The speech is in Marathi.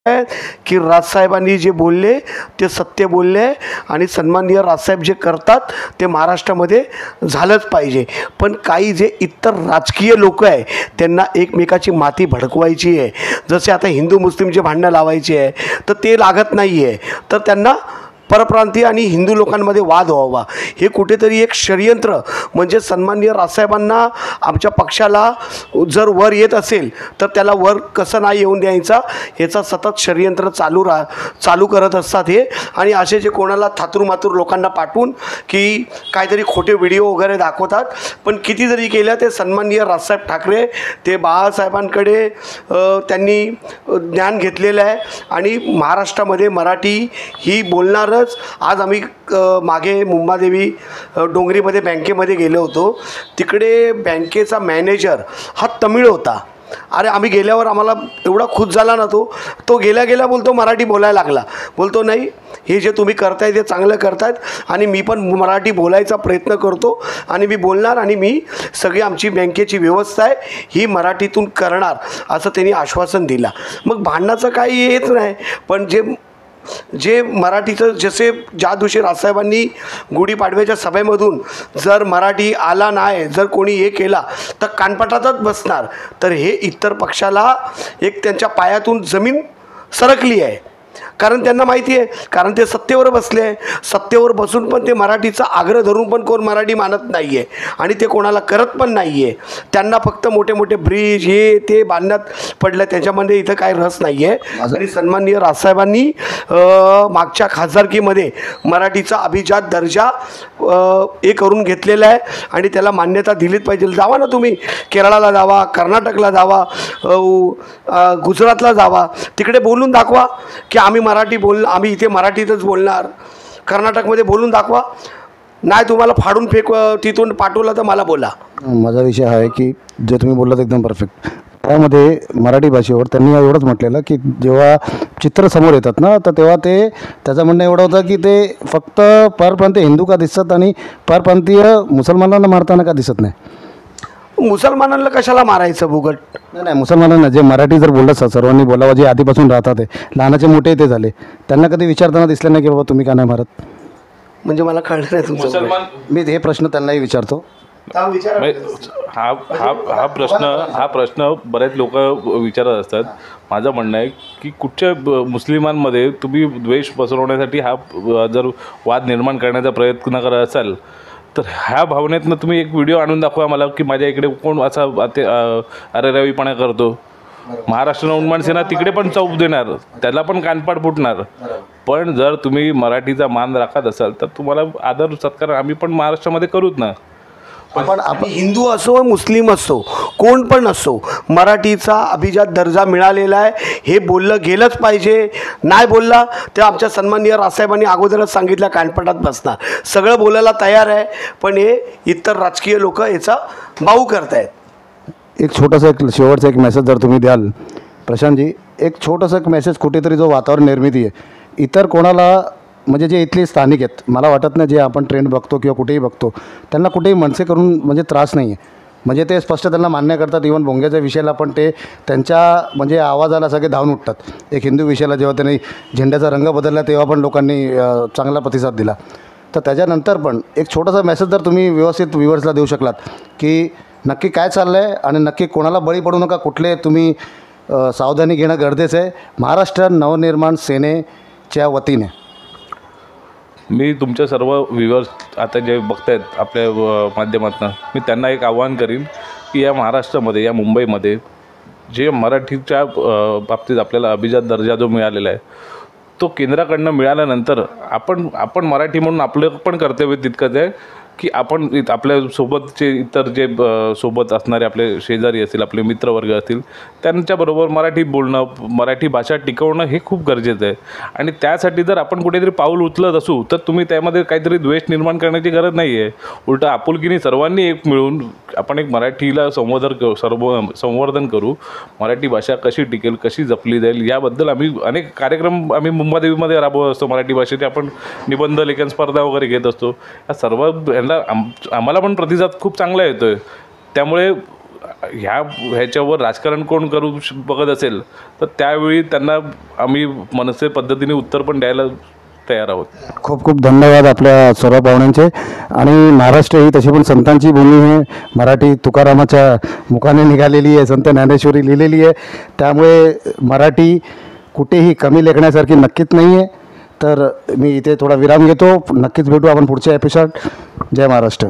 की राजसाहेबांनी जे बोलले ते सत्य बोलले आणि सन्माननीय राजसाहेब जे करतात ते महाराष्ट्रामध्ये झालंच पाहिजे. पण काही जे इतर राजकीय लोक आहे त्यांना एकमेकाची माती भडकवायची आहे, जसे आता हिंदू मुस्लिम जे भांडणं लावायची आहे तर ते लागत नाही आहे, तर त्यांना परप्रांतीय आणि हिंदू लोकांमध्ये वाद व्हावा हे कुठेतरी एक षडयंत्र. म्हणजे सन्माननीय राजसाहेबांना आमच्या पक्षाला जर वर येत असेल तर त्याला वर कसं नाही येऊन द्यायचा याचा सतत षडयंत्र चालू करत असतात हे. आणि असे जे कोणाला थातूरमातूर लोकांना पाठवून की काहीतरी खोटे व्हिडिओ वगैरे दाखवतात. पण किती जरी केलं ते सन्माननीय राजसाहेब ठाकरे ते बाळासाहेबांकडे त्यांनी ज्ञान घेतलेलं आहे आणि महाराष्ट्रामध्ये मराठी ही बोलणार. आज आम्ही मागे मुंबादेवी डोंगरीमध्ये बँकेमध्ये गेलो होतो. तिकडे बँकेचा मॅनेजर हा तमिळ होता. अरे आम्ही गेल्यावर आम्हाला एवढा खुश झाला ना तो गेल्या बोलतो मराठी बोलायला लागला. बोलतो नाही हे जे तुम्ही करताय ते चांगलं करतायत आणि मी पण मराठी बोलायचा प्रयत्न करतो आणि मी बोलणार आणि मी सगळी आमची बँकेची व्यवस्था आहे ही मराठीतून करणार असं त्यांनी आश्वासन दिला. मग भांडणाचं काही येत नाही. पण जे मराठीचं जसे ज्या दिवशी राजसाहेबांनी गुढीपाडव्याच्या सभेमधून जर मराठी आला नाही जर कोणी हे केला तर कानपटातच बसणार. तर हे इतर पक्षाला एक त्यांच्या पायातून जमीन सरकली आहे. कारण त्यांना माहिती आहे, कारण ते सत्तेवर बसले आहे. सत्तेवर बसून पण ते मराठीचा आग्रह धरून पण कोण मराठी मानत नाही आहे आणि ते कोणाला करत पण नाही आहे. त्यांना फक्त मोठे मोठे ब्रिज हे ते बांधण्यात पडलं, त्याच्यामध्ये इथं काही रस नाही आहे. आणि सन्माननीय राजसाहेबांनी मागच्या खासदारकीमध्ये मराठीचा अभिजात दर्जा हे करून घेतलेला आहे आणि त्याला मान्यता दिलीच पाहिजे. जावा ना तुम्ही, केरळाला जावा, कर्नाटकला जावा, गुजरातला जावा, तिकडे बोलून दाखवा की आम्ही इथे मराठीतच बोलणार. कर्नाटकमध्ये बोलून दाखवा. नाही तुम्हाला फाडून तिथून पाठवलं तर मला बोला. माझा विषय हा आहे की जे तुम्ही बोललात एकदम परफेक्ट. त्यामध्ये मराठी भाषेवर त्यांनी एवढंच म्हटलेलं की जेव्हा चित्र समोर येतात ना तर तेव्हा त्याचं म्हणणं एवढं होतं की ते फक्त परप्रांतीय हिंदू का दिसतात आणि परप्रांतीय मुसलमानांना मारताना का दिसत नाही. मुसलमानांना कशाला मारायचं बुगट? नाही मुसलमानांना जे मराठी जर बोलत असतात सर्वांनी बोलावं, जे आधीपासून राहतात ते लहानाचे मोठे ते झाले, त्यांना कधी विचारताना दिसलं नाही की बाबा तुम्ही का नाही मारत? म्हणजे मला कळलं नाही तुमचं. मी हे प्रश्न त्यांनाही विचारतो. हा प्रश्न बरेच लोक विचारत असतात. माझं म्हणणं आहे की कुठच्या मुस्लिमांमध्ये तुम्ही द्वेष पसरवण्यासाठी हा जर वाद निर्माण करण्याचा प्रयत्न करत असाल तर ह्या भावनेतनं तुम्ही एक व्हिडिओ आणून दाखवा मला की माझ्या इकडे कोण असा अरेरावीपणा करतो. महाराष्ट्र नवनिर्माण सेना तिकडे पण चौप देणार, त्याला पण कानपाड फुटणार. पण जर तुम्ही मराठीचा मान राखत असाल तर तुम्हाला आदर सत्कार आम्ही पण महाराष्ट्रामध्ये करूच ना. पण हिंदू असो मुस्लिम असो कोण पण असो मराठीचा अभिजात दर्जा मिळालेला आहे हे बोललं गेलंच पाहिजे. नाही बोलला तर आमच्या सन्माननीय राजसाहेबांनी अगोदरच सांगितलं कानपटात बसणार. सगळं बोलायला तयार आहे पण हे इतर राजकीय लोक याचा बाऊ करतायत. एक छोटासा शेवटचा एक मेसेज जर तुम्ही द्याल प्रशांतजी, एक छोटासा एक मेसेज कुठेतरी जो वातावरण निर्मिती आहे इतर कोणाला म्हणजे जे इथले स्थानिक आहेत, मला वाटत नाही जे आपण ट्रेंड बघतो किंवा कुठेही बघतो त्यांना कुठेही मनसे करून म्हणजे त्रास नाही आहे. म्हणजे ते स्पष्ट त्यांना मान्य करतात. इव्हन भोंग्याच्या विषयाला पण ते त्यांच्या म्हणजे आवाजाला सगळे धावून उठतात. एक हिंदू विषयाला जेव्हा त्यांनी झेंड्याचा रंग बदलला तेव्हा पण लोकांनी चांगला प्रतिसाद दिला. तर त्याच्यानंतर पण एक छोटासा मेसेज जर तुम्ही व्यवस्थित व्ह्युअर्सला देऊ शकलात की नक्की काय चाललं आहे आणि नक्की कोणाला बळी पडू नका, कुठले तुम्ही सावधानी घेणं गरजेचं आहे महाराष्ट्र नवनिर्माण सेनेच्या वतीने. मी तुमच्या सर्व व्ह्युअर्स आता जे बघतायत आपल्या माध्यमातून मी त्यांना एक आव्हान करीन की या महाराष्ट्रामध्ये या मुंबईमध्ये जे मराठीच्या बाबतीत आपल्याला अभिजात दर्जा जो मिळालेला आहे तो केंद्राकडनं मिळाल्यानंतर आपण मराठी म्हणून आपलं पण कर्तव्य तितकंच आहे की आपण आपल्यासोबतचे इतर जे सोबत असणारे आपले शेजारी असतील, आपले मित्रवर्ग असतील त्यांच्याबरोबर मराठी बोलणं, मराठी भाषा टिकवणं हे खूप गरजेचं आहे. आणि त्यासाठी जर आपण कुठेतरी पाऊल उचलत असू तर तुम्ही त्यामध्ये काहीतरी द्वेष निर्माण करण्याची गरज नाही आहे. उलटं आपुलकीने सर्वांनी एक मिळून आपण एक मराठीला संवर्धन करू. मराठी भाषा कशी टिकेल, कशी जपली जाईल याबद्दल आम्ही अनेक कार्यक्रम मुंबादेवीमध्ये राबवत असतो. मराठी भाषेचे आपण निबंध लेखन स्पर्धा वगैरे घेत असतो. या सर्व आम्हाला पण प्रतिसाद खूप चांगला येतो आहे. त्यामुळे ह्याच्यावर राजकारण कोण बघत असेल तर त्यावेळी त्यांना आम्ही मनसे पद्धतीने उत्तर पण द्यायला तयार आहोत. खूप खूप धन्यवाद आपल्या सर्व पाहुण्यांचे. आणि महाराष्ट्र ही तशी पण संतांची भूमी आहे. मराठी तुकारामाच्या मुखाने निघालेली आहे, संत ज्ञानेश्वरी लिहिलेली आहे. त्यामुळे मराठी कुठेही कमी लेखण्यासारखी नक्कीच नाही आहे. तर मी इथे थोडा विराम घेतो. नक्कीच भेटू आपण पुढच्या एपिसोड. जय महाराष्ट्र.